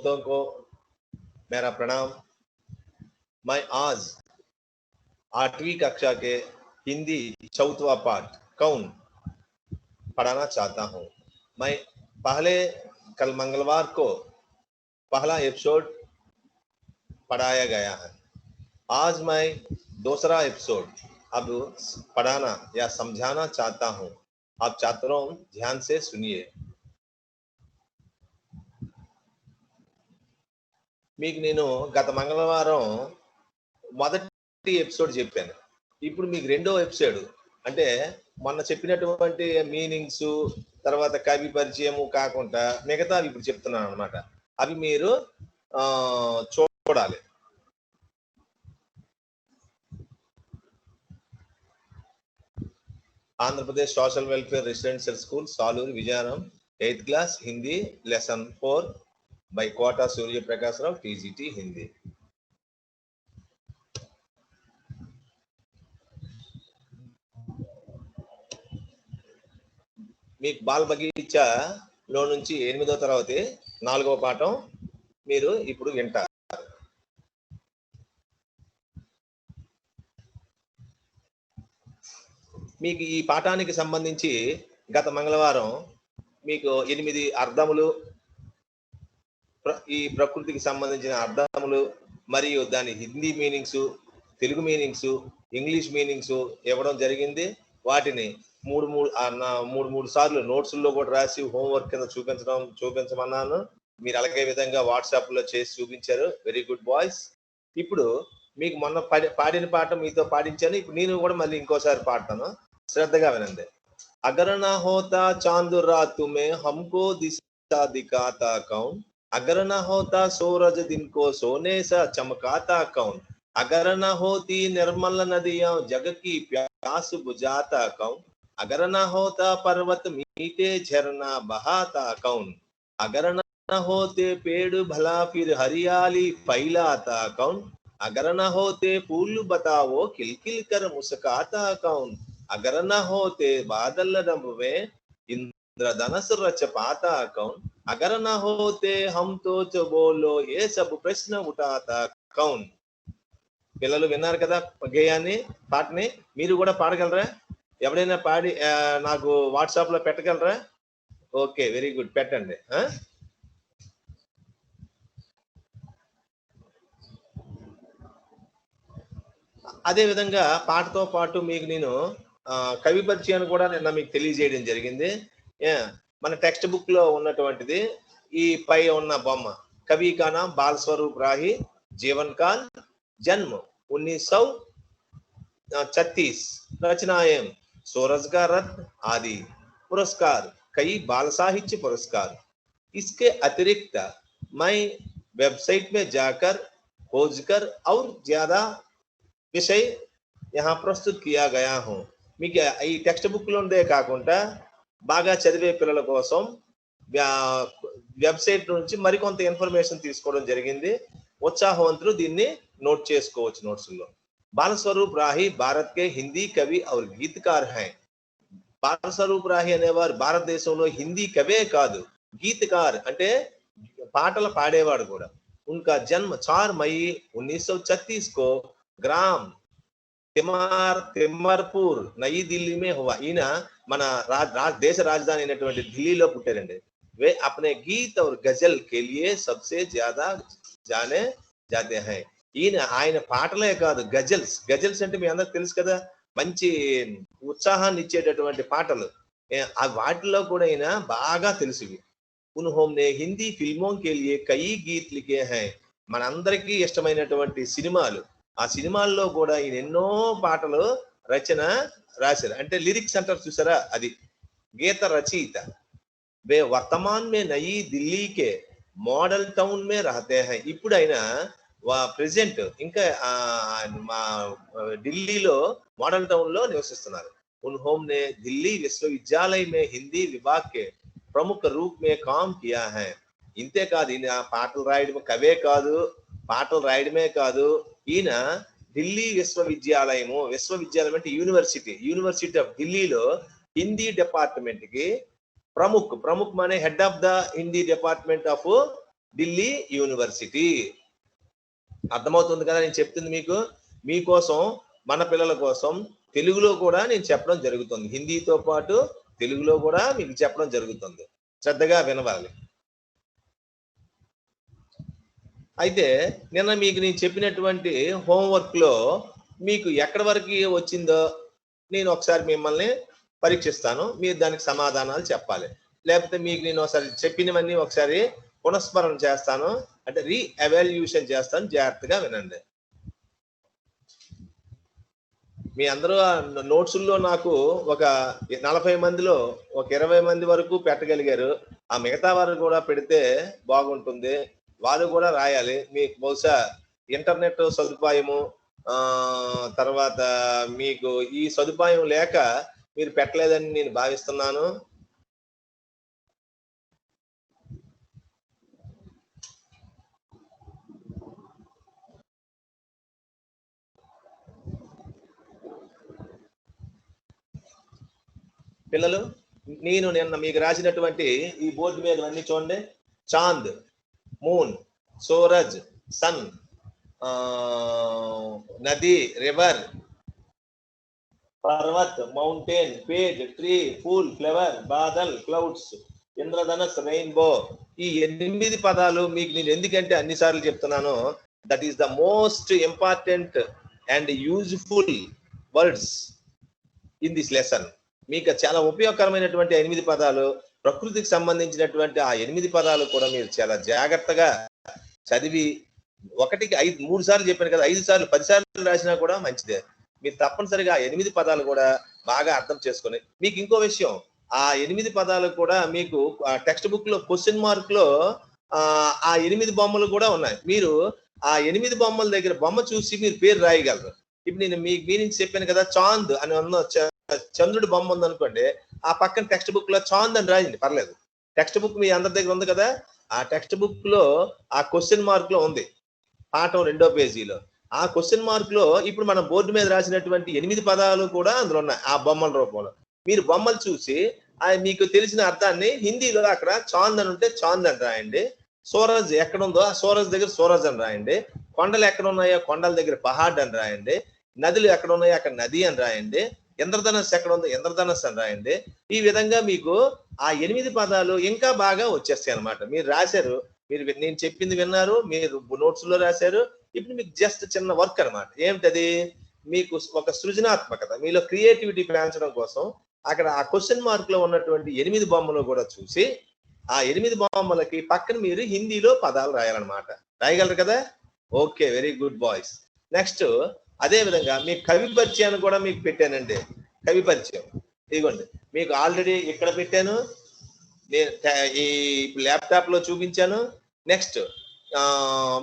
दोस्तों को मेरा प्रणाम। मैं आज 8वीं कक्षा के हिंदी 4वां पाठ कौन पढ़ाना चाहता हूँ। मैं कल मंगलवार को पहला एपिसोड पढ़ाया गया है। आज मैं दूसरा एपिसोड अब पढ़ाना या समझाना चाहता हूँ। आप छात्रों ध्यान से सुनिए। మీకు నేను గత మంగళవారం మొదటి ఎపిసోడ్ చెప్పాను. ఇప్పుడు మీకు రెండో ఎపిసోడ్ అంటే మొన్న చెప్పినటువంటి మీనింగ్స్ తర్వాత కవి పరిచయము కాకుండా మిగతావి ఇప్పుడు చెప్తున్నాను అనమాట. అవి మీరు చూడాలి. Andhra Pradesh social welfare residential school Saluru Vizianagaram 8th class Hindi lesson 4 by Kota Surya Prakash Rao TGT Hindi. మీకు బాల్ బగీచాలో నుంచి 8వ తరగతి 4వ పాఠం మీరు ఇప్పుడు వింటారు. మీకు ఈ పాఠానికి సంబంధించి గత మంగళవారం మీకు 8 అర్థములు, ఈ ప్రకృతికి సంబంధించిన అర్థములు మరియు దాని Hindi meanings, Telugu meanings, English meanings ఇవ్వడం జరిగింది. వాటిని మూడు సార్లు నోట్స్లో కూడా రాసి హోంవర్క్ కింద చూపించమన్నాను. మీరు అలాగే విధంగా వాట్సాప్ లో చేసి చూపించారు. Very good boys. ఇప్పుడు మీకు మొన్న పాడిన పాట మీతో పాడించాను. ఇప్పుడు నేను కూడా మళ్ళీ ఇంకోసారి పాడతాను, శ్రద్ధగా వినండి. అగర్ నా హోతా చాంద్ రాత్ మే హమ్కో దిశా దిఖాతా కౌన్, अगर न होता सूरज दिन को सोने सा चमकाता कौन, अगर न होती निर्मल नदियां जग की प्यास बुझाता कौन, अगर न होता पर्वत मीठे झरना बहाता कौन, अगर न होते पेड़ भला फिर हरियाली फैलाता कौन, अगर न होते फूल बताओ खिलखिल कर मुस्काता कौन, अगर न होते बादल रंग में इंद्रधनुष रच पाता कौन, अगर न होते हम तो बोलो ये सब प्रश्न उठाता कौन. పిల్లలు విన్నారు కదా గేయాన్ని, పాటని. మీరు కూడా పాడగలరా? ఎవరైనా పాడి నాకు వాట్సాప్ లో పెట్టగలరా? ఓకే, వెరీ గుడ్, పెట్టండి. అదే విధంగా పాటతో పాటు మీకు నేను కవి పరిచయాన్ని కూడా నిన్న మీకు తెలియజేయడం జరిగింది. మన టెక్స్ట్ బుక్ లో ఉన్నటువంటిది ఈ పై ఉన్న బొమ్మ. కవి కా నామ్ బాల్ స్వరూప్ రాహి, జీవన్ काल, जन्म 1936, रचनाएं सूरज का रथ आदि, पुरस्कार कई बाल साहित्य पुरस्कार. इसके अतिरिक्त मैं वेबसाइट में जाकर खोजकर और ज्यादा विषय यहाँ प्रस्तुत किया गया हूँ. మీకు ఈ టెక్స్ట్ బుక్ లో ఉండే కాకుండా బాగా చదివే పిల్లల కోసం వెబ్సైట్ నుంచి మరికొంత ఇన్ఫర్మేషన్ తీసుకోవడం జరిగింది. ఉత్సాహవంతులు దీన్ని నోట్ చేసుకోవచ్చు నోట్స్ లో. బాలస్వరూప్ రాహి భారత్ కే హిందీ కవి और गीतकार हैं. బాలస్వరూప్ రాహి అనేవారు భారతదేశంలో హిందీ కవే కాదు, గీతకార్ అంటే పాటలు పాడేవాడు కూడా. उनका जन्म 4 मई 1936 को ग्राम తిమ్మర్పూర్ నయీ ఢిల్లీ మే హువా. ఈయన మన దేశ రాజధాని అయినటువంటి ఢిల్లీలో పుట్టారండి. వే అప్నే గీత్ और గజల్ के लिए सबसे ज्यादा जाने जाते हैं. ఆయన పాటలే కాదు, గజల్స్ అంటే మీ అందరికి తెలుసు కదా, మంచి ఉత్సాహాన్ని ఇచ్చేటటువంటి పాటలు. వాటిలో కూడా ఈయన బాగా తెలుసు. उन्होंने हिंदी फिल्मों के लिए कई गीत लिखे हैं. మనందరికీ ఇష్టమైనటువంటి సినిమాలు, ఆ సినిమాల్లో కూడా ఈయన ఎన్నో పాటలు రచన రాశారు. అంటే లిరిక్స్ అంటారు చూసారా, అది గీత రచయిత. वे वर्तमान में नई दिल्ली के मॉडल टाउन में रहते हैं. ఇప్పుడు ఆయన ప్రెజెంట్ ఇంకా మా ఢిల్లీలో మోడల్ టౌన్ లో నివసిస్తున్నారు. उन्होंने दिल्ली विश्वविद्यालय में हिंदी विभाग के प्रमुख रूप में काम किया है. ఇంతే కాదు, ఈయన పాటలు రాయడం కవే కాదు, పాటలు రాయడమే కాదు, ఈయన ఢిల్లీ విశ్వవిద్యాలయం అంటే యూనివర్సిటీ ఆఫ్ ఢిల్లీలో హిందీ డిపార్ట్మెంట్ కి ప్రముఖ్ మానే head of the Hindi department of Delhi university. అర్థమవుతుంది కదా నేను చెప్తుంది మీకు? మీకోసం, మన పిల్లల కోసం తెలుగులో కూడా నేను చెప్పడం జరుగుతుంది. హిందీతో పాటు తెలుగులో కూడా మీకు చెప్పడం జరుగుతుంది. శ్రద్ధగా వినవాలి. అయితే నిన్న మీకు నేను చెప్పినటువంటి హోంవర్క్ లో మీకు ఎక్కడి వరకు వచ్చిందో నేను ఒకసారి మిమ్మల్ని పరీక్షిస్తాను. మీరు దానికి సమాధానాలు చెప్పాలి. లేకపోతే మీకు నేను ఒకసారి చెప్పినవన్నీ ఒకసారి పునఃస్మరణ చేస్తాను, అంటే రీఎవాల్యూషన్ చేస్తాను. జాగ్రత్తగా వినండి. మీ అందరూ నోట్సుల్లో నాకు ఒక 40 మందిలో ఒక 20 మంది వరకు పెట్టగలిగారు. ఆ మిగతా వారు కూడా పెడితే బాగుంటుంది. వారు కూడా రాయాలి. మీకు బహుశా ఇంటర్నెట్ సదుపాయము తర్వాత మీకు ఈ సదుపాయం లేక మీరు పెట్టలేదని నేను భావిస్తున్నాను. పిల్లలు, నేను నిన్న మీకు రాసినటువంటి ఈ బోర్డు మీద అన్ని చూడండి. చాంద్, మూన్, సూరజ్, సన్, నది, రివర్, పర్వత్, మౌంటైన్, పేడ్, ట్రీ, ఫూల్, ఫ్లవర్, బాదల్, క్లౌడ్స్, ఇంద్రధనస్, రెయిన్బో. ఈ 8 పదాలు మీకు నేను ఎందుకంటే అన్నిసార్లు చెప్తున్నాను, that is the most important and useful words in this lesson. మీకు చాలా ఉపయోగకరమైనటువంటి 8 పదాలు, ప్రకృతికి సంబంధించినటువంటి ఆ 8 పదాలు కూడా మీరు చాలా జాగ్రత్తగా చదివి, 1కి 3 సార్లు చెప్పాను కదా, 5 సార్లు 10 సార్లు రాసినా కూడా మంచిదే. మీరు తప్పనిసరిగా 8 పదాలు కూడా బాగా అర్థం చేసుకొని, మీకు ఇంకో విషయం, ఆ 8 పదాలు కూడా మీకు టెక్స్ట్ బుక్ లో క్వశ్చన్ మార్క్ లో ఆ 8 బొమ్మలు కూడా ఉన్నాయి. మీరు ఆ 8 బొమ్మల దగ్గర బొమ్మ చూసి మీరు పేరు రాయగలరు. ఇప్పుడు నేను మీకు మీనింగ్ చెప్పాను కదా, చాంద్ అని చంద్రుడి బొమ్మ ఉందనుకోండి, ఆ పక్కన టెక్స్ట్ బుక్ లో చాంద్ అని రాయండి, పర్లేదు. టెక్స్ట్ బుక్ మీ అందరి దగ్గర ఉంది కదా, ఆ టెక్స్ట్ బుక్ లో ఆ క్వశ్చన్ మార్క్ లో ఉంది, పాఠం 2వ పేజీలో. ఆ క్వశ్చన్ మార్క్ లో ఇప్పుడు మనం బోర్డు మీద రాసినటువంటి 8 పదాలు కూడా అందులో ఉన్నాయి ఆ బొమ్మల రూపంలో. మీరు బొమ్మలు చూసి మీకు తెలిసిన అర్థాన్ని హిందీలో అక్కడ చాంద్ అని ఉంటే చాంద్ అని రాయండి. సూరజ్ ఎక్కడ ఉందో ఆ సూరజ్ దగ్గర సూరజ్ అని రాయండి. కొండలు ఎక్కడ ఉన్నాయో కొండల దగ్గర పహాడ్ అని రాయండి. నదులు ఎక్కడ ఉన్నాయో అక్కడ నది అని రాయండి. ఇంద్రధనస్సు ఎక్కడ ఉందో ఇంద్రధనస్సు అని రాయండి. ఈ విధంగా మీకు ఆ 8 పదాలు ఇంకా బాగా వచ్చేస్తాయి అన్నమాట. మీరు రాశారు, మీరు నేను చెప్పింది విన్నారు, మీరు నోట్స్ లో రాశారు. ఇప్పుడు మీకు జస్ట్ చిన్న వర్క్ అనమాట. ఏమిటది? మీకు ఒక సృజనాత్మకత, మీలో క్రియేటివిటీ పెంచడం కోసం అక్కడ ఆ క్వశ్చన్ మార్క్ లో ఉన్నటువంటి 8 బొమ్మలు కూడా చూసి ఆ 8 బొమ్మలకి పక్కన మీరు హిందీలో పదాలు రాయాలన్నమాట. రాయగలరు కదా? Okay, very good boys. Next అదే విధంగా మీ కవి పరిచయాన్ని కూడా మీకు పెట్టానండి. కవి పరిచయం ఇదిగోండి, మీకు ఆల్రెడీ ఇక్కడ పెట్టాను, నేను ఈ ల్యాప్టాప్ లో చూపించాను. నెక్స్ట్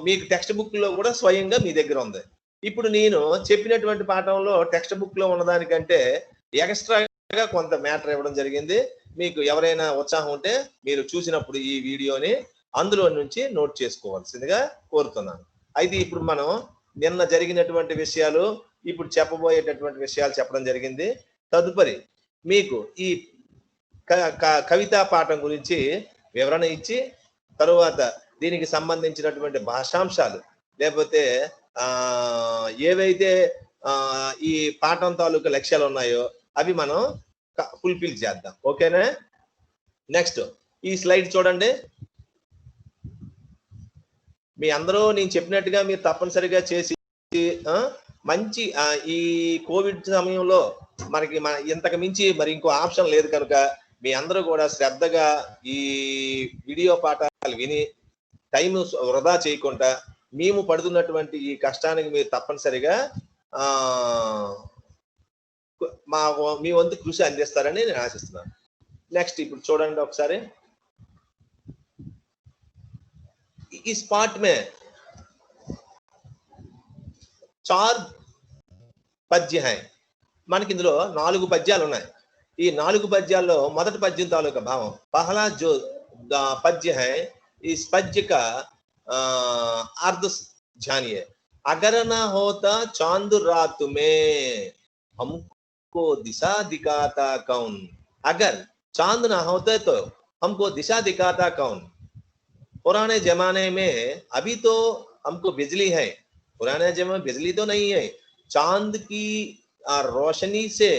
మీకు టెక్స్ట్ బుక్ లో కూడా స్వయంగా మీ దగ్గర ఉంది. ఇప్పుడు నేను చెప్పినటువంటి పాఠంలో టెక్స్ట్ బుక్ లో ఉన్నదానికంటే ఎక్స్ట్రాగా కొంత మ్యాటర్ ఇవ్వడం జరిగింది. మీకు ఎవరైనా ఉత్సాహం ఉంటే మీరు చూసినప్పుడు ఈ వీడియోని అందులో నుంచి నోట్ చేసుకోవాల్సిందిగా కోరుతున్నాను. అయితే ఇప్పుడు మనం నిన్న జరిగినటువంటి విషయాలు, ఇప్పుడు చెప్పబోయేటటువంటి విషయాలు చెప్పడం జరిగింది. తదుపరి మీకు ఈ కవితా పాఠం గురించి వివరణ ఇచ్చి, తరువాత దీనికి సంబంధించినటువంటి భాషాంశాలు లేకపోతే ఏవైతే ఈ పాఠం తాలూకు లక్ష్యాలు ఉన్నాయో అవి మనం ఫుల్ఫిల్ చేద్దాం. ఓకేనా? నెక్స్ట్ ఈ స్లైడ్ చూడండి. మీ అందరూ నేను చెప్పినట్టుగా మీరు తప్పనిసరిగా చేసి మంచి ఈ కోవిడ్ సమయంలో మనకి ఇంతకు మించి మరి ఇంకో ఆప్షన్ లేదు కనుక మీ అందరూ కూడా శ్రద్ధగా ఈ వీడియో పాఠాలు విని టైం వృధా చేయకుండా మేము పడుతున్నటువంటి ఈ కష్టానికి మీరు తప్పనిసరిగా మీ వంతు కృషి అందిస్తారని నేను ఆశిస్తున్నాను. నెక్స్ట్ ఇప్పుడు చూడండి ఒకసారి. इस पार्ट में 4 పద్య హై. మనకి ఇందులో 4 పద్యాలు ఉన్నాయి. ఈ 4 పద్యాల్లో మొదటి పద్యం తాలూకా భావం, పహలా జో పద్య హై, इस पद्य का अर्थ जानिए. अगर ना होता चांद रात में हमको दिशा दिखाता कौन. अगर चांद ना होता तो हमको दिशा दिखाता कौन. पुराने जमाने में अभी तो हमको बिजली है, पुराने जमाने में बिजली तो नहीं है, चांद की रोशनी से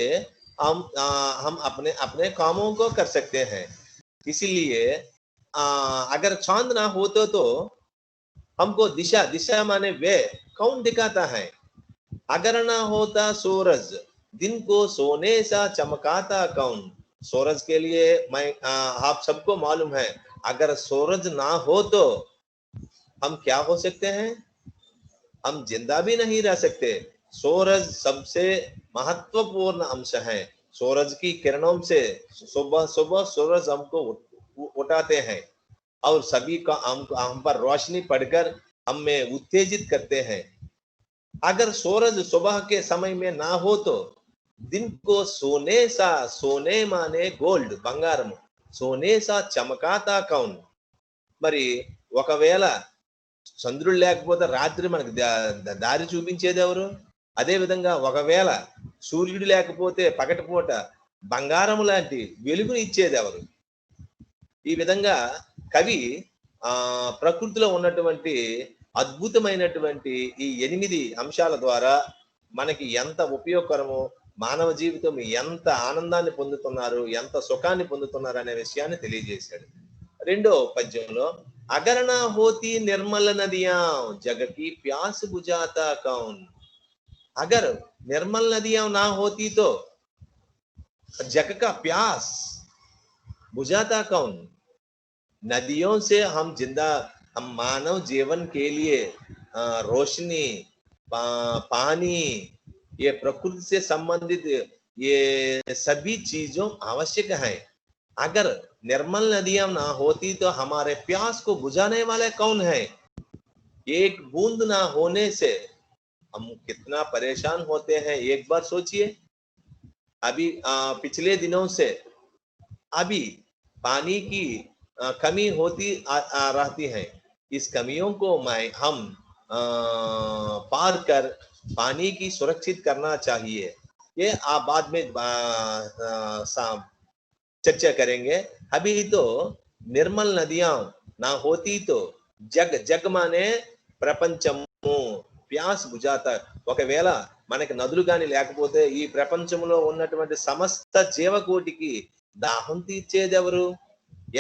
हम अपने अपने कामों को कर सकते हैं। इसीलिए अगर चांद ना होते तो हमको दिशा दिशा माने वे कौन दिखाता है? अगर ना होता सूरज, दिन को सोने सा चमकाता कौन? सूरज के लिए आप सबको मालूम है, अगर सूरज ना हो तो हम क्या हो सकते हैं? हम जिंदा भी नहीं रह सकते। सूरज सबसे महत्वपूर्ण अंश है। सूरज की किरणों से सुबह सुबह सूरज हमको उठाते हैं और सभी का हम पर रोशनी पड़कर हमें उत्तेजित करते हैं। अगर सूरज सुबह के समय में ना हो तो दिन को सोने सा, सोने माने गोल्ड బంగారం, सोने सा చమకాతా కౌన్? మరి ఒకవేళ చంద్రుడు లేకపోతే రాత్రి మనకి దారి చూపించేది ఎవరు? అదే విధంగా ఒకవేళ సూర్యుడు లేకపోతే పగటిపూట బంగారం లాంటి వెలుగుని ఇచ్చేది ఎవరు? ఈ విధంగా కవి ప్రకృతిలో ఉన్నటువంటి అద్భుతమైనటువంటి ఈ 8 అంశాల ద్వారా మనకి ఎంత ఉపయోగకరమో, మానవ జీవితం ఎంత ఆనందాన్ని పొందుతున్నారు, ఎంత సుఖాన్ని పొందుతున్నారు అనే విషయాన్ని తెలియజేశాడు. రెండో పద్యంలో अगर ना होती निर्मल नदियां जग की प्यास बुझाता कौन? अगर निर्मल नदियां ना होती तो जग का प्यास बुझाता कौन? नदियों से हम जिंदा, हम मानव जीवन के लिए रोशनी, पानी, ये प्रकृति से संबंधित ये सभी चीजों आवश्यक है। अगर निर्मल नदियां ना होती तो हमारे प्यास को बुझाने वाले कौन है? एक बूंद ना होने से हम कितना परेशान होते हैं, एक बार सोचिए। अभी पिछले दिनों से अभी पानी की कमी होती रहती है। इस कमियों को हम पार कर पानी की सुरक्षित करना चाहिए। ये आप बाद में चर्चा करेंगे। अभी तो निर्मल नदियां ना होती तो जग जग माने ప్రపంచము ప్యాస్ బుజాత, ఒకవేళ మనకి నదులు కానీ లేకపోతే ఈ ప్రపంచంలో ఉన్నటువంటి సమస్త జీవకోటికి దాహం తీర్చేది ఎవరు?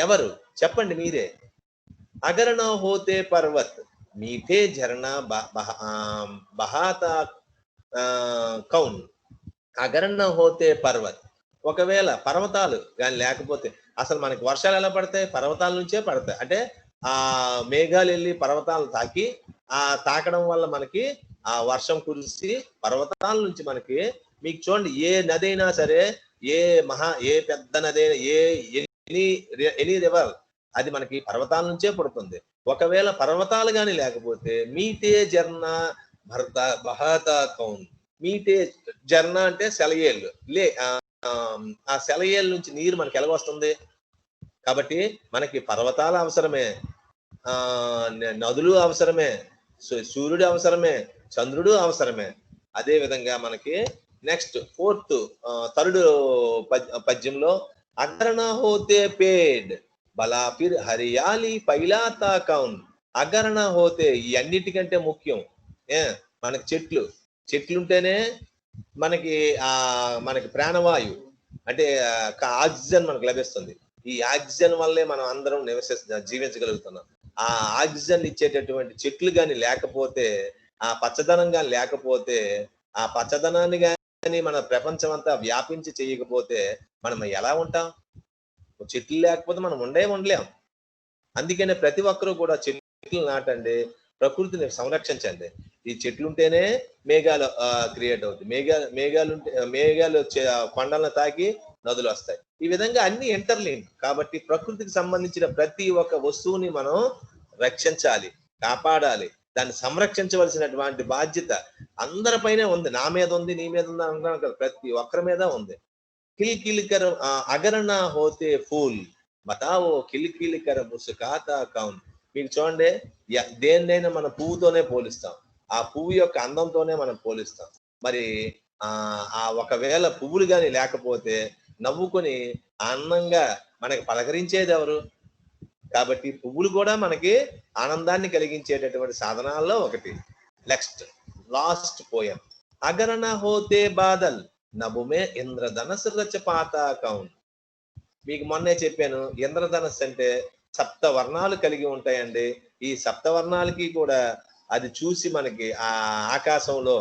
ఎవరు చెప్పండి మీరే. अगर न होते पर्वत मीठे झरना बहाता कौन? अगर न होते पर्वत, ఒకవేళ పర్వతాలు కానీ లేకపోతే అసలు మనకి వర్షాలు ఎలా పడతాయి? పర్వతాల నుంచే పడతాయి. అంటే ఆ మేఘాలు వెళ్ళి పర్వతాలు తాకి తాకడం వల్ల మనకి ఆ వర్షం కురిసి పర్వతాల నుంచి మనకి, మీకు చూడండి ఏ నది అయినా సరే, ఏ పెద్ద నది అయినా, ఎనీ రివర్, అది మనకి పర్వతాల నుంచే పుడుతుంది. ఒకవేళ పర్వతాలు కానీ లేకపోతే మీటే జర్నా భర్త బహత కౌన్? మీటే జర్నా అంటే సెలయేళ్ళు, ఆ సెలయేళ్ళ నుంచి నీరు మనకి ఎలాగొస్తుంది? కాబట్టి మనకి పర్వతాలు అవసరమే, నదులు అవసరమే, సూర్యుడు అవసరమే, చంద్రుడు అవసరమే. అదే విధంగా మనకి నెక్స్ట్ థర్డ్ పద్యంలో अगर ना होते पेड़ भला फिर हरियाली फैलाता कौन? अगर ना होते, ఈ అన్నిటికంటే ముఖ్యం మనకి చెట్లుంటేనే మనకి మనకి ప్రాణవాయు అంటే ఆక్సిజన్ మనకు లభిస్తుంది. ఈ ఆక్సిజన్ వల్లే మనం అందరం జీవించగలుగుతున్నాం. ఆ ఆక్సిజన్ ఇచ్చేటటువంటి చెట్లు కానీ లేకపోతే, ఆ పచ్చదనం కానీ లేకపోతే, ఆ పచ్చదనాన్ని కానీ మన ప్రపంచం అంతా వ్యాపించి చేయకపోతే మనం ఎలా ఉంటాం? చెట్లు లేకపోతే మనం ఉండలేం. అందుకనే ప్రతి ఒక్కరూ కూడా చెట్లు నాటండి, ప్రకృతిని సంరక్షించండి. ఈ చెట్లు ఉంటేనే మేఘాలు క్రియేట్ అవుతాయి. మేఘాలు కొండలను తాకి నదులు వస్తాయి. ఈ విధంగా అన్ని ఇంటర్లింక్. కాబట్టి ప్రకృతికి సంబంధించిన ప్రతి ఒక్క వస్తువుని మనం రక్షించాలి, కాపాడాలి. దాన్ని సంరక్షించవలసినటువంటి బాధ్యత అందరిపైనే ఉంది. నా మీద ఉంది, నీ మీద ఉంది అంటున్నాను కదా, ప్రతి ఒక్కరి మీద ఉంది. కిల్కిలికర అగర్ నా హోతే ఫూల్ బతావో కిల్కిలికర ముసుకాతా కౌన్? మీకు చూడండి, దేన్నైనా మనం పువ్వుతోనే పోలిస్తాం, ఆ పువ్వు యొక్క అందంతోనే మనం పోలిస్తాం. మరి ఒకవేళ పువ్వులు కానీ లేకపోతే నవ్వుకొని అందంగా మనకి పలకరించేది ఎవరు? కాబట్టి పువ్వులు కూడా మనకి ఆనందాన్ని కలిగించేటటువంటి సాధనాల్లో ఒకటి. Next last poem. అగరణ హోతే బాదల్ నభుమే ఇంద్రధనస్ రచ పాతాకం. మీకు మొన్నే చెప్పాను, ఇంద్రధనస్సు అంటే సప్త వర్ణాలు కలిగి ఉంటాయండి. ఈ సప్త వర్ణాలకి కూడా అది చూసి మనకి ఆ ఆకాశంలో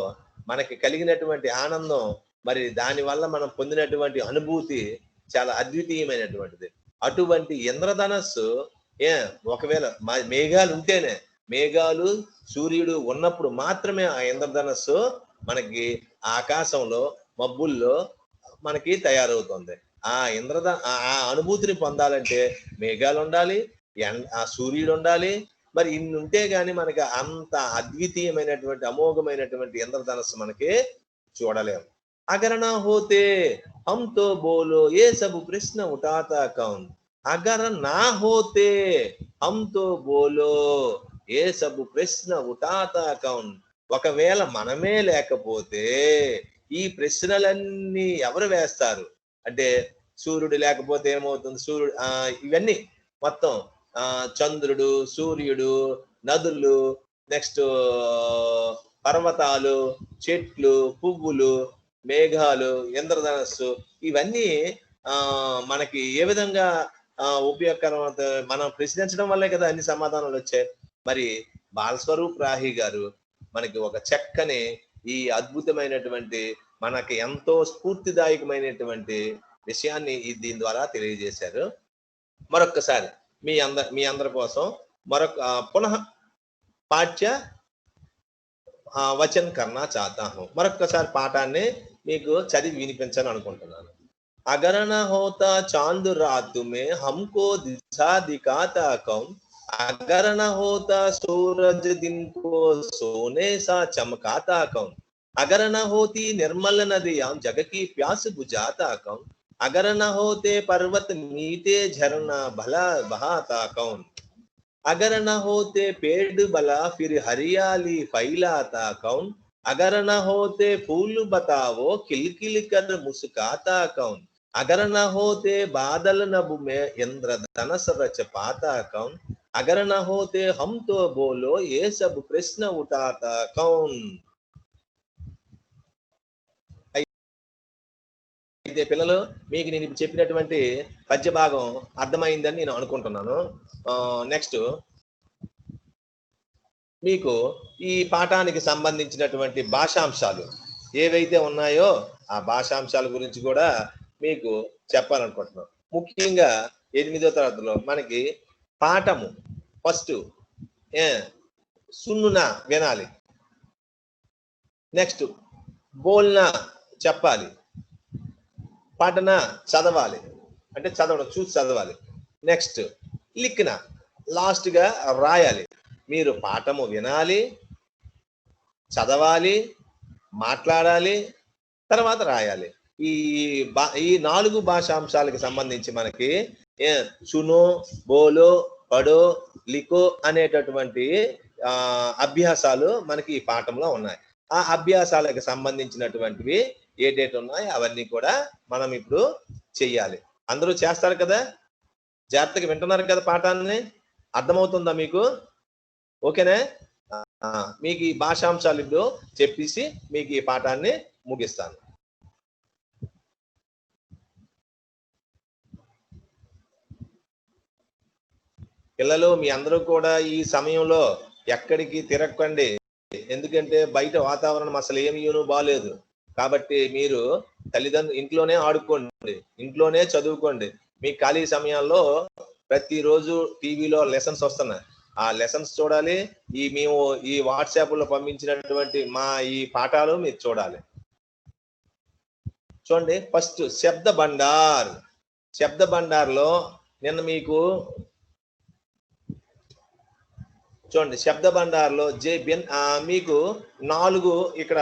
మనకి కలిగినటువంటి ఆనందం, మరి దాని వల్ల మనం పొందినటువంటి అనుభూతి చాలా అద్వితీయమైనటువంటిది. అటువంటి ఇంద్రధనస్సు ఒకవేళ మేఘాలు ఉంటేనే, మేఘాలు సూర్యుడు ఉన్నప్పుడు మాత్రమే ఆ ఇంద్రధనస్సు మనకి ఆకాశంలో మబ్బుల్లో మనకి తయారవుతుంది. ఆ ఆ అనుభూతిని పొందాలంటే మేఘాలు ఉండాలి, ఆ సూర్యుడు ఉండాలి. మరి ఇన్ని ఉంటే గాని మనకి అంత అద్వితీయమైనటువంటి అమోఘమైనటువంటి ఇంద్రధనస్సు మనకి చూడలేము. अगर ना होते हम तो बोलो ये सब प्रश्न उठाता कौन. अगर ना होते हम तो बोलो ఏ సబు ప్రశ్న ఉటాతా కౌన్. ఒకవేళ మనమే లేకపోతే ఈ ప్రశ్నలన్నీ ఎవరు వేస్తారు అంటే, సూర్యుడు లేకపోతే ఏమవుతుంది, సూర్యుడు ఇవన్నీ మొత్తం చంద్రుడు, సూర్యుడు, నదులు, నెక్స్ట్ పర్వతాలు, చెట్లు, పువ్వులు, మేఘాలు, ఇంద్రధనస్సు, ఇవన్నీ మనకి ఏ విధంగా ఉపయోగకరం మనం ప్రశ్నించడం వల్లే కదా అన్ని సమాధానాలు వచ్చాయి. మరి బాలస్వరూప్ రాహి గారు మనకి ఒక చక్కని ఈ అద్భుతమైనటువంటి మనకి ఎంతో స్ఫూర్తిదాయకమైనటువంటి విషయాన్ని దీని ద్వారా తెలియజేశారు. మరొక్కసారి మీ అందరి కోసం మరొక పునః పాఠ్య వచన్ కర్నా చాతాను. మరొక్కసారి పాఠాన్ని మీకు చదివి వినిపించాలని అనుకుంటున్నాను. अगर न होता चांद रात में हमको दिशा दिखाता कौन. अगर न होता सूरज दिन को सोने सा चमकाता कौन. अगर न होती निर्मल नदियां जग की प्यास बुझाता कौन. अगर न होते पर्वत मीठे झरना भला बहाता कौन. अगर न होते पेड़ भला फिर हरियाली फैलाता कौन. अगर न होते फूल बताओ खिलखिल कर मुस्काता कौन. अगर न होते बादल नभ में इंद्रधनस रच पाता कौन. अगर न होते हम तो बोलो ये सब प्रश्न उठाता कौन. అయితే పిల్లలు, మీకు నేను ఇప్పుడు చెప్పినటువంటి పద్య భాగం అర్థమైందని నేను అనుకుంటున్నాను. నెక్స్ట్ మీకు ఈ పాఠానికి సంబంధించినటువంటి భాషాంశాలు ఏవైతే ఉన్నాయో ఆ భాషాంశాల గురించి కూడా మీకు చెప్పాలనుకుంటున్నాం. ముఖ్యంగా 8వ తరగతిలో మనకి పాఠము ఫస్ట్ సున్నునా వినాలి, నెక్స్ట్ బోల్నా చెప్పాలి, పఠన చదవాలి, అంటే చదవడం చూసి చదవాలి, నెక్స్ట్ లిఖనా లాస్ట్ గా రాయాలి. మీరు పాఠము వినాలి, చదవాలి, మాట్లాడాలి, తర్వాత రాయాలి. ఈ 4 భాషాంశాలకు సంబంధించి మనకి సునో, బోలో, పడో, లిఖో అనేటటువంటి అభ్యాసాలు మనకి ఈ పాఠంలో ఉన్నాయి. ఆ అభ్యాసాలకు సంబంధించినటువంటివి ఏటేటి ఉన్నాయో అవన్నీ కూడా మనం ఇప్పుడు చెయ్యాలి. అందరూ చేస్తారు కదా, జాగ్రత్తగా వింటున్నారు కదా, పాఠాన్ని అర్థమవుతుందా మీకు? ఓకేనా? మీకు ఈ భాషాంశాలు ఇప్పుడు చెప్పేసి మీకు ఈ పాఠాన్ని ముగిస్తాను. పిల్లలు, మీ అందరూ కూడా ఈ సమయంలో ఎక్కడికి తిరగకండి, ఎందుకంటే బయట వాతావరణం అసలు ఏమీను బాలేదు. కాబట్టి మీరు తల్లిదండ్రులు ఇంట్లోనే ఆడుకోండి, ఇంట్లోనే చదువుకోండి. మీ ఖాళీ సమయాల్లో ప్రతిరోజు టీవీలో లెసన్స్ వస్తున్నాయి, ఆ లెసన్స్ చూడాలి. మేము ఈ వాట్సాప్ లో పంపించినటువంటి మా ఈ పాఠాలు మీరు చూడాలి. చూడండి, ఫస్ట్ శబ్ద బండార్. శబ్ద బండార్ లో నిన్న మీకు చూడండి, శబ్ద బండార్లో మీకు 4 ఇక్కడ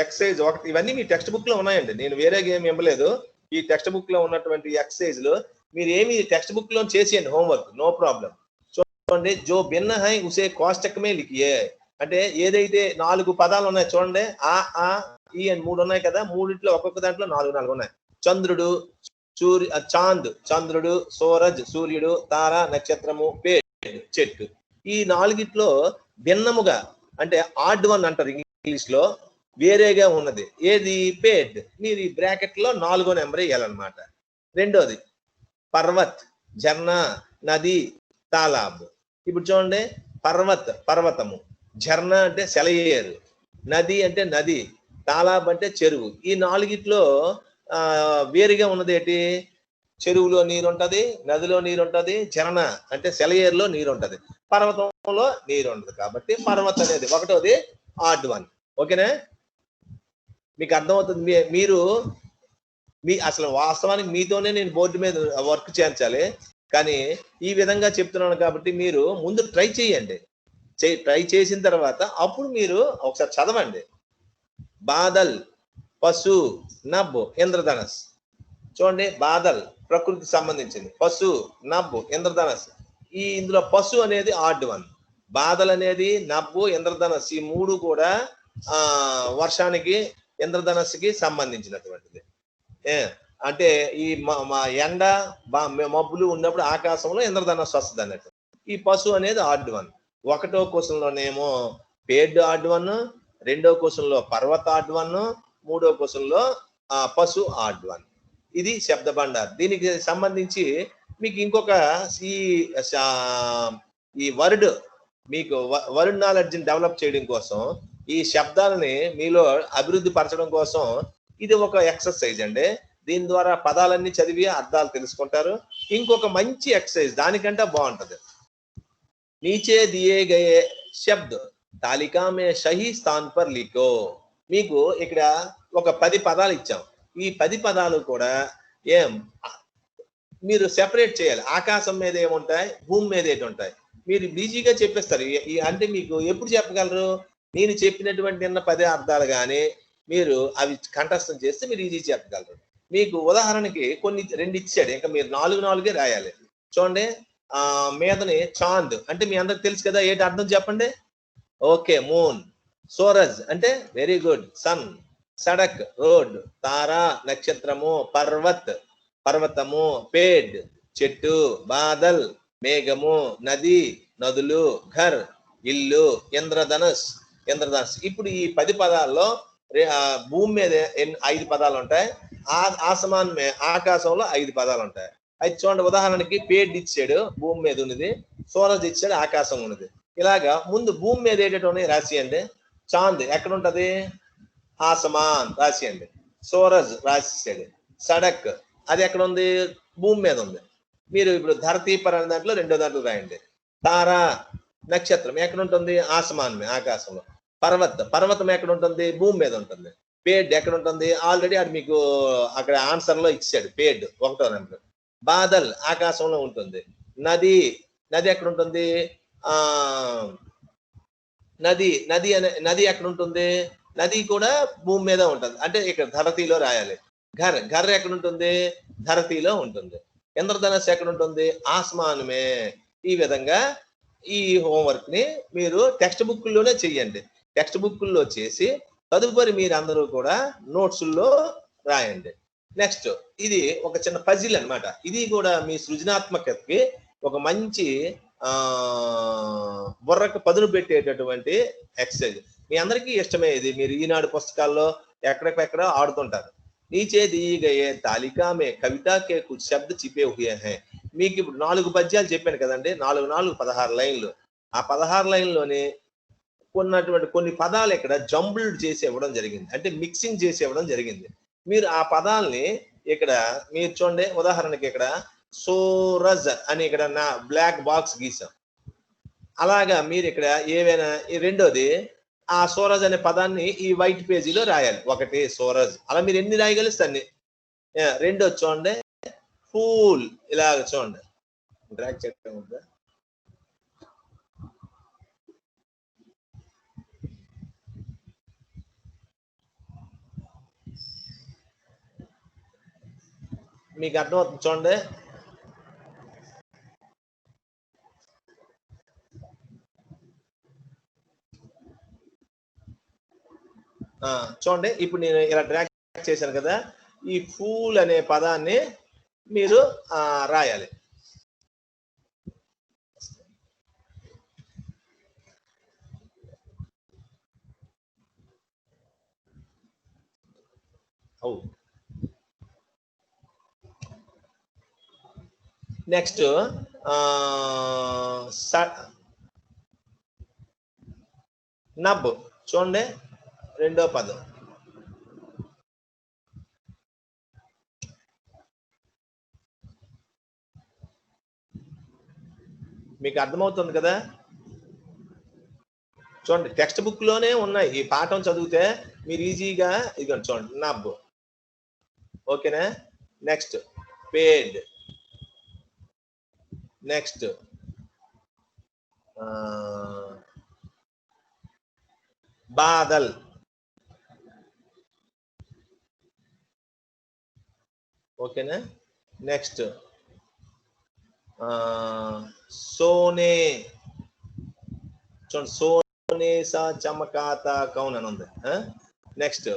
ఎక్సైజ్ ఒకటి, ఇవన్నీ మీ టెక్స్ట్ బుక్ లో ఉన్నాయండి, నేను వేరే ఏమి ఇవ్వలేదు. ఈ టెక్స్ట్ బుక్ లో ఉన్నటువంటి ఎక్సైజ్లు మీరు ఏమి టెక్స్ట్ బుక్ లో చేసేయండి, హోంవర్క్, నో ప్రాబ్లం. చూడండి, జో భిన్న హై ఉసే కోష్టకమే లిఖియే. అంటే ఏదైతే 4 పదాలు ఉన్నాయి చూడండి, ఆ ఈ అని 3 ఉన్నాయి కదా, 3 ఒక్కొక్క దాంట్లో 4 ఉన్నాయి. చంద్రుడు, చాంద్ చంద్రుడు, సూరజ్ సూర్యుడు, తార నక్షత్రము, పేడ్ చెట్టు. ఈ నాలుగిట్లో భిన్నముగా అంటే ఆడ్ వన్ అంటారు ఇంగ్లీష్ లో, వేరేగా ఉన్నది ఏది? పేడ్. మీరు ఈ బ్రాకెట్ లో 4వ నెంబర్ వేయాలన్నమాట. రెండోది పర్వత్, ఝర్నా, నది, తాలాబ్. ఇప్పుడు చూడండి, పర్వతము, ఝర్నా అంటే సెలయేరు, నది అంటే నది, తాలాబ్ అంటే చెరువు. ఈ నాలుగిట్లో వేరుగా ఉన్నది ఏంటి? చెరువులో నీరు ఉంటది, నదిలో నీరు ఉంటది, ఝరణ అంటే సెలయేరులో నీరు ఉంటది, పర్వతంలో నీరు ఉండదు. కాబట్టి పర్వతం అనేది ఒకటోది ఆడ్ వన్. ఓకేనా? మీకు అర్థమవుతుంది. మీరు అసలు వాస్తవానికి మీతోనే నేను బోర్డు మీద వర్క్ చేయించాలి, కానీ ఈ విధంగా చెప్తున్నాను కాబట్టి మీరు ముందు ట్రై చేయండి. ట్రై చేసిన తర్వాత అప్పుడు మీరు ఒకసారి చదవండి. బాదల్, పశు, నబ్, ఇంద్రధనస్. చూడండి, బాదల్ ప్రకృతికి సంబంధించింది, పశు, నబ్, ఇంద్రధనస్. ఇందులో పశు అనేది ఆడ్ వన్, బాదల్ అనేది, నబ్బు, ఇంద్రధనస్ ఈ మూడు కూడా వర్షానికి, ఇంద్రధనస్సుకి సంబంధించినటువంటిది. అంటే ఈ ఎండ మబ్బులు ఉన్నప్పుడు ఆకాశంలో ఇంద్రధనస్సు వస్తుంది అన్నట్టు. ఈ పశు అనేది ఆడ్ వన్. 1వ క్వశ్చన్లోనేమో పేడ్ ఆడ్ వన్, 2వ క్వశ్చన్లో పర్వత ఆడ్ వన్, 3వ క్వశ్చన్లో పశు ఆడ్ వన్. ఇది శబ్ద భండార్. దీనికి సంబంధించి మీకు ఇంకొక ఈ వర్డ్, మీకు వర్డ్ నాలెడ్జ్ని డెవలప్ చేయడం కోసం, ఈ శబ్దాలని మీలో అభివృద్ధి పరచడం కోసం ఇది ఒక ఎక్సర్సైజ్ అండి. దీని ద్వారా పదాలన్నీ చదివి అర్థాలు తెలుసుకుంటారు. ఇంకొక మంచి ఎక్సర్సైజ్ దానికంటే బాగుంటది. नीचे दिए गए शब्द तालिका में सही स्थान पर लिखो. మీకు ఇక్కడ ఒక 10 పదాలు ఇచ్చాం. ఈ 10 పదాలు కూడా మీరు సెపరేట్ చేయాలి. ఆకాశం మీద ఏముంటాయి, భూమి మీద ఏముంటాయి, మీరు ఈజీగా చెప్పేస్తారు. అంటే మీకు ఎప్పుడు చెప్పగలరు? నేను చెప్పినటువంటి 10 అర్థాలు కానీ మీరు అవి కంఠస్థం చేస్తే మీరు ఈజీ చెప్పగలరు. మీకు ఉదాహరణకి కొన్ని 2 ఇచ్చాడు, ఇంకా మీరు 4 రాయాలి. చూడండి, మీదని చాంద్ అంటే మీ అందరికి తెలుసు కదా, ఏంటి అర్థం చెప్పండి? Okay, moon. సూరజ్ అంటే వెరీ గుడ్, సన్. సడక్ రోడ్, తారా నక్షత్రము, పర్వతము, పేడ్ చెట్టు, బాదల్ మేఘము, నది నదులు, ఘర్ ఇల్లు, ఇంద్రధనస్. ఇప్పుడు ఈ 10 పదాల్లో భూమి మీద 5 పదాలు ఉంటాయి, ఆసమాన్ ఆకాశంలో 5 పదాలు ఉంటాయి. అయితే చూడండి, ఉదాహరణకి పేడ్ ఇచ్చాడు, భూమి మీద ఉన్నది. సూరజ్ ఇచ్చాడు, ఆకాశం ఉన్నది. ఇలాగా ముందు భూమి మీద ఏటేటోని రాసియండి. చాంద్ ఎక్కడ ఉంటది? ఆసమాన్ రాసియండి. సూరజ్ రాసిస్తాడు. సడక్ అది ఎక్కడ ఉంది? భూమి మీద ఉంది. మీరు ఇప్పుడు ధరతీపర్ అనే దాంట్లో 2వ దాంట్లో రాయండి. తారా నక్షత్రం ఎక్కడ ఉంటుంది? ఆసమాన్ మీద, ఆకాశంలో. పర్వతం ఎక్కడ ఉంటుంది? భూమి మీద ఉంటుంది. పేడ్ ఎక్కడ ఉంటుంది? ఆల్రెడీ అది మీకు అక్కడ ఆన్సర్ లో ఇచ్చాడు, పేడ్ 1వ నెంబర్. బాదల్ ఆకాశంలో ఉంటుంది. నది ఎక్కడ ఉంటుంది? నది ఎక్కడ ఉంటుంది? నది కూడా భూమి మీద ఉంటుంది, అంటే ఇక్కడ ధరతీలో రాయాలి. ఘర్ ఎక్కడ ఉంటుంది? ధరతీలో ఉంటుంది. ఇంద్రధనస్సు ఎక్కడ ఉంటుంది? ఆస్మానమే. ఈ విధంగా ఈ హోంవర్క్ ని మీరు టెక్స్ట్ బుక్లోనే చెయ్యండి. టెక్స్ట్ బుక్లో చేసి తదుపరి మీరు అందరూ కూడా నోట్స్లో రాయండి. నెక్స్ట్, ఇది ఒక చిన్న పజిల్ అన్నమాట. ఇది కూడా మీ సృజనాత్మకతకి ఒక మంచి బుర్రకు పదును పెట్టేటటువంటి ఎక్సర్సైజ్. మీ అందరికీ ఇష్టమే ఇది. మీరు ఈనాడు పుస్తకాల్లో ఎక్కడెక్కడ ఆడుతుంటారు. नीचे दी गए तालिका में कविता के कुछ शब्द छिपे हुए हैं. మీకు ఇప్పుడు 4 పద్యాలు చెప్పాను కదండి, 4 16 లైన్లు. ఆ 16 లైన్లోనే కొన్ని పదాలు ఇక్కడ జంబుల్డ్ చేసి ఇవ్వడం జరిగింది, అంటే మిక్సింగ్ చేసి ఇవ్వడం జరిగింది. మీరు ఆ పదాలని ఇక్కడ మీరు చూడండి, ఉదాహరణకి ఇక్కడ సూరజ్ అని ఇక్కడ నా బ్లాక్ బాక్స్ గీసాం. అలాగా మీరు ఇక్కడ ఏవైనా రెండోది ఆ సూరజ్ అనే పదాన్ని ఈ వైట్ పేజీలో రాయాలి. 1 సూరజ్, అలా మీరు ఎన్ని రాయగలిస్తే అన్ని. రెండోది చూడండి, ఫూల్. ఇలాగ చూడండి, డ్రాగ్ చేయడం ఉందా? మీకు అర్థమవుతుంది చూడండి. చూడండి, ఇప్పుడు నేను ఇలా డ్రాగ్ చేశాను కదా, ఈ ఫూల్ అనే పదాన్ని మీరు రాయాలి. నెక్స్ట్ నబ్ చూడండి, రెండో పదం. మీకు అర్థమవుతుంది కదా? చూడండి, టెక్స్ట్ బుక్ లోనే ఉన్నాయి. ఈ పాఠం చదివితే మీరు ఈజీగా ఇదిగోండి చూడండి, నబ్. ఓకేనా? నెక్స్ట్ పేడ్. నెక్స్ట్ బాదల్. ఓకేనా? Next Soane. చూడండి, సోనే సా చమకాతా కౌన్ అని ఉంది. నెక్స్ట్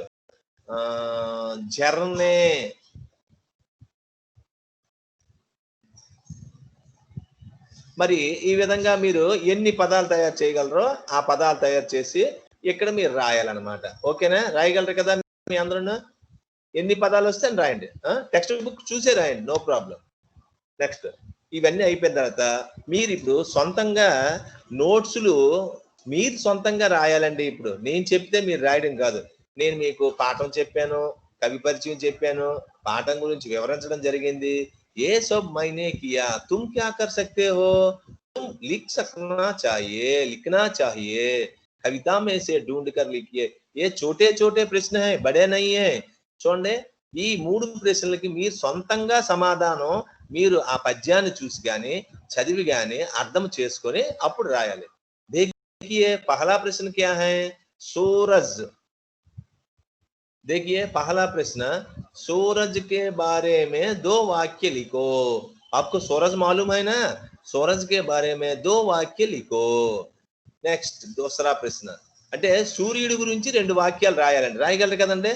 జర్నే. మరి ఈ విధంగా మీరు ఎన్ని పదాలు తయారు చేయగలరో ఆ పదాలు తయారు చేసి ఇక్కడ మీరు రాయాలన్నమాట. ఓకేనా? రాయగలరు కదా మీ అందరూ? ఎన్ని పదాలు వస్తే రాయండి. టెక్స్ట్ బుక్ చూసే రాయండి, నో ప్రాబ్లం. నెక్స్ట్ ఇవన్నీ అయిపోయిన తర్వాత మీరు ఇప్పుడు సొంతంగా నోట్స్లు మీరు సొంతంగా రాయాలండి. ఇప్పుడు నేను చెప్తే మీరు రాయడం కాదు. నేను మీకు పాఠం చెప్పాను, కవి పరిచయం చెప్పాను, పాఠం గురించి వివరించడం జరిగింది. ఏ सब मैंने किया, तुम क्या कर सकते हो? तुम लिख सकना चाहिए, लिखना चाहिए. कविता में से ढूंढ कर लिखिए. ये छोटे छोटे प्रश्न है, बड़े नहीं है. చూడండి, ఈ 3 ప్రశ్నలకి మీరు సొంతంగా సమాధానం మీరు ఆ పద్యాన్ని చూసి గాని చదివి గాని అర్థం చేసుకొని అప్పుడు రాయాలి. देखिए पहला प्रश्न क्या है? सूरज. देखिए पहला प्रश्न, सूरज के बारे में 2 वाक्य लिखो. आपको सूरज मालूम है ना? सूरज के बारे में 2 वाक्य लिखो. నెక్స్ట్ दूसरा प्रश्न, అంటే సూర్యుడి గురించి 2 వాక్యాలు రాయాలండి. రాయగలరు కదండి?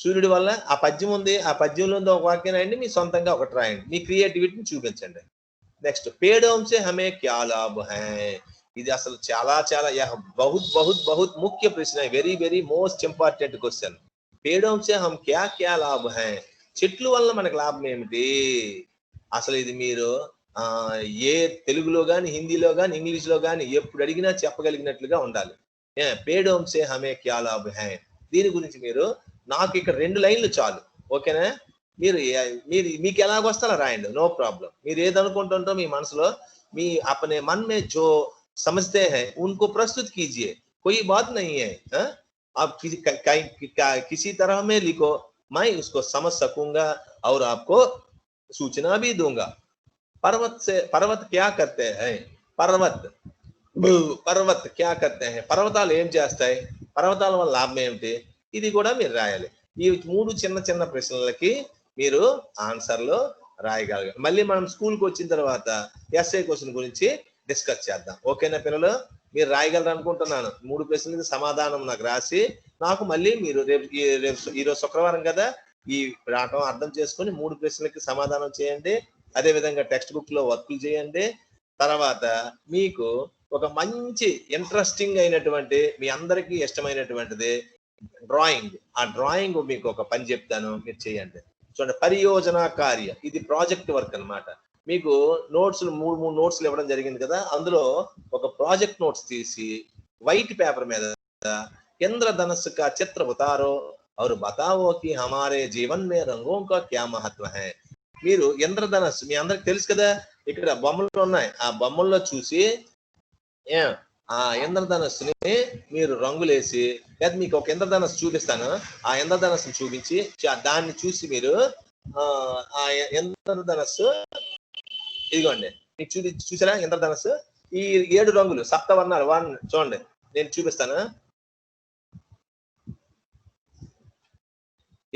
సూర్యుడి వల్ల ఆ పద్యం ఉంది, ఆ పద్యంలో ఒక వాక్యం రాయండి, మీ సొంతంగా ఒకటి రాయండి, మీ క్రియేటివిటీని చూపించండి. నెక్స్ట్ పేడోం సే హమే క్యా లాభ్ హై. ఇది అసలు చాలా చాలా బహుత్ బహుత్ బహుత్ ముఖ్య ప్రశ్న, very very most important question. పేడోం సే హమ్ క్యా క్యా లాభ్ హై. చెట్లు వల్ల మనకు లాభం ఏమిటి? అసలు ఇది మీరు ఏ తెలుగులో కానీ, హిందీలో కానీ, ఇంగ్లీష్ లో కానీ ఎప్పుడు అడిగినా చెప్పగలిగినట్లుగా ఉండాలి. పేడోం సే హమే క్యా లాభ్ హై, దీని గురించి మీరు నాకు ఇక్కడ 2 లైన్లు చాలు. ఓకేనా? మీరు మీకు ఎలాగొస్తే అలా రాయండి, నో ప్రాబ్లం. మీరు ఏదనుకుంటుంటారో మీ మనసులో, మీ अपने मन में जो समझते हैं उनको प्रस्तुत कीजिए, कोई बात नहीं है. आप किसी तरह में लिखो, मैं उसको समझ सकूंगा और आपको सूचना भी दूंगा. पर्वत क्या करते हैं? पर्वत क्या करते हैं? పర్వతాలు ఏం చేస్తాయి? పర్వతాల వల్ల లాభం ఏమిటి? ఇది కూడా మీరు రాయాలి. ఈ 3 చిన్న చిన్న ప్రశ్నలకి మీరు ఆన్సర్లు రాయగలగాలి. మళ్ళీ మనం స్కూల్కి వచ్చిన తర్వాత ఎస్ఏ క్వశ్చన్ గురించి డిస్కస్ చేద్దాం. ఓకేనా పిల్లలు? మీరు రాయగలరు అనుకుంటున్నాను. 3 ప్రశ్నలకి సమాధానం నాకు రాసి నాకు మళ్ళీ మీరు ఈరోజు శుక్రవారం కదా, ఈ పాఠం అర్థం చేసుకొని 3 ప్రశ్నలకి సమాధానం చేయండి. అదే విధంగా టెక్స్ట్ బుక్ లో వర్క్లు చేయండి. తర్వాత మీకు ఒక మంచి ఇంట్రెస్టింగ్ అయినటువంటి, మీ అందరికీ ఇష్టమైనటువంటిది డ్రాయింగ్. ఆ డ్రాయింగ్ మీకు ఒక పని చెప్తాను, మీరు చేయండి. చూడండి, పరియోజన కార్య, ఇది ప్రాజెక్ట్ వర్క్ అన్నమాట. మీకు నోట్స్లు 3 నోట్స్లు ఇవ్వడం జరిగింది కదా, అందులో ఒక ప్రాజెక్ట్ నోట్స్ తీసి వైట్ పేపర్ మీద ఇంద్రధనుస్సు కా చిత్ర ఉతారో और बताओ कि हमारे जीवन में रंगों का क्या महत्व है. మీరు ఇంద్రధనుస్సు మీ అందరికి తెలుసు కదా, ఇక్కడ బొమ్మలు ఉన్నాయి, ఆ బొమ్మల్లో చూసి ఆ ఇంద్రధనుస్సుని మీరు రంగులేసి, లేదా మీకు ఒక ఇంద్రధనుస్సు చూపిస్తాను, ఆ ఇంద్రధనుస్సుని చూపించి దాన్ని చూసి మీరు ఆ ఇంద్రధనుస్సు ఇదిగోండి మీకు చూసారా ఇంద్రధనుస్సు? ఈ 7 రంగులు సప్తవర్ణాలు చూడండి, నేను చూపిస్తాను.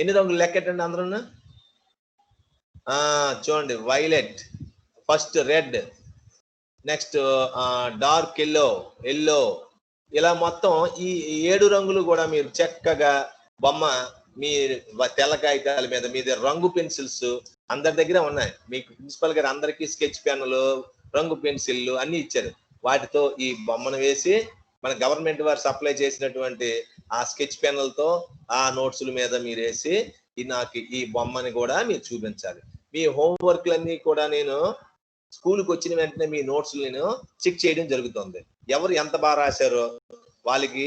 ఎన్ని రంగులు లెక్కెట్టండి అందరూ? చూడండి, violet, first red, next dark yellow, ఇలా మొత్తం ఈ 7 రంగులు కూడా మీరు చక్కగా బొమ్మ మీ తెల్ల కాగితాల మీద, మీద రంగు పెన్సిల్స్ అందరి దగ్గర ఉన్నాయి. మీకు ప్రిన్సిపల్ గారు అందరికీ స్కెచ్ పెన్నులు, రంగు పెన్సిళ్ళు అన్ని ఇచ్చారు. వాటితో ఈ బొమ్మను వేసి మన గవర్నమెంట్ వారు సప్లై చేసినటువంటి ఆ స్కెచ్ పెన్నులతో ఆ నోట్స్ల మీద మీరు వేసి నాకు ఈ బొమ్మని కూడా మీరు చూపించాలి. మీ హోంవర్క్లన్నీ కూడా నేను స్కూల్కి వచ్చిన వెంటనే మీ నోట్స్ నేను చెక్ చేయడం జరుగుతుంది. ఎవరు ఎంత బాగా రాశారో వాళ్ళకి,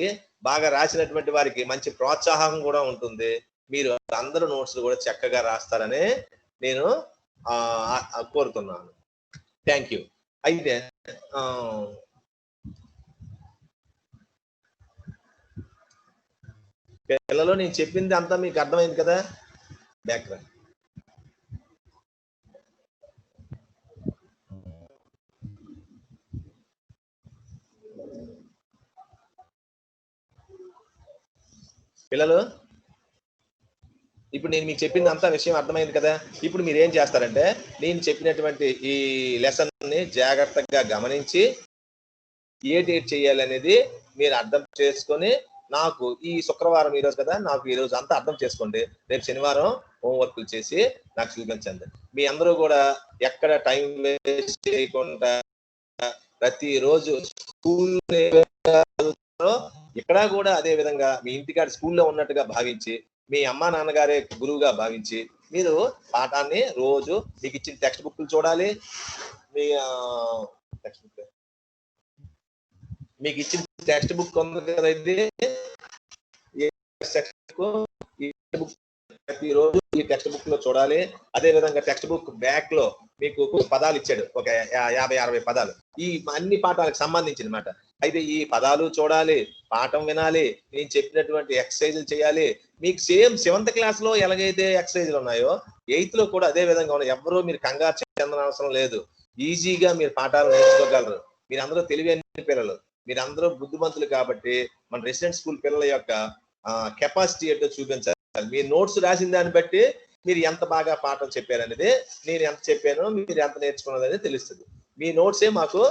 బాగా రాసినటువంటి వారికి మంచి ప్రోత్సాహం కూడా ఉంటుంది. మీరు అందరూ నోట్స్ కూడా చక్కగా రాస్తారని నేను కోరుతున్నాను. Thank you. అయితే పిల్లలు నేను చెప్పింది అంతా మీకు అర్థమైంది కదా? బ్యాక్గ్రౌండ్ పిల్లలు, ఇప్పుడు నేను మీకు చెప్పింది అంతా విషయం అర్థమైంది కదా? ఇప్పుడు మీరు ఏం చేస్తారంటే నేను చెప్పినటువంటి ఈ లెసన్ ని జాగ్రత్తగా గమనించి ఏ డేట్ చేయాలనేది మీరు అర్థం చేసుకొని నాకు ఈ శుక్రవారం ఈరోజు కదా, నాకు ఈ రోజు అంతా అర్థం చేసుకోండి. రేపు శనివారం హోంవర్క్లు చేసి నాకు చూపించండి. మీ అందరూ కూడా ఎక్కడ టైం వేస్ట్ చేయకుండా ప్రతిరోజు స్కూల్ ఇక్కడ కూడా అదే విధంగా మీ ఇంటికాడ స్కూల్లో ఉన్నట్టుగా భావించి, మీ అమ్మా నాన్నగారే గురువుగా భావించి మీరు పాఠాన్ని రోజు మీకు ఇచ్చిన టెక్స్ట్ బుక్లు చూడాలి. మీ టెక్స్ట్ బుక్ మీకు ఇచ్చిన టెక్స్ట్ బుక్ ఉంది కదా, ఇది ప్రతిరోజు ఈ టెక్స్ట్ బుక్ లో చూడాలి. అదే విధంగా టెక్స్ట్ బుక్ బ్యాక్ లో మీకు పదాలు ఇచ్చాడు, ఒక 50-60 పదాలు, ఈ అన్ని పాఠాలకు సంబంధించిన మాట. అయితే ఈ పదాలు చూడాలి, పాఠం వినాలి, నేను చెప్పినటువంటి ఎక్సర్సైజులు చేయాలి. మీకు సేమ్ 7th క్లాస్ లో ఎలాగైతే ఎక్సర్సైజులు ఉన్నాయో 8th లో కూడా అదే విధంగా ఉన్నాయి. ఎవరూ మీరు కంగారు చెందన అవసరం లేదు. ఈజీగా మీరు పాఠాలు నేర్చుకోగలరు. మీరు అందరూ తెలివైన పిల్లలు, మీరు అందరూ బుద్ధిమంతులు కాబట్టి మన రెసిడెంట్ స్కూల్ పిల్లల యొక్క కెపాసిటీ ఏంటో చూపించాలి. మీ నోట్స్ రాసిన దాన్ని బట్టి మీరు ఎంత బాగా పాఠం చెప్పారనేది, నేను ఎంత చెప్పానో మీరు ఎంత నేర్చుకున్నది తెలుస్తుంది. మీ నోట్సే మాకు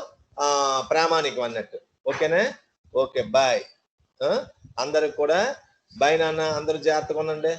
ప్రామాణికం అన్నట్టు. ఓకేనా? Okay, bye. అందరికి కూడా బాయ్ నాన్న, అందరూ జాగ్రత్తగా ఉండండి.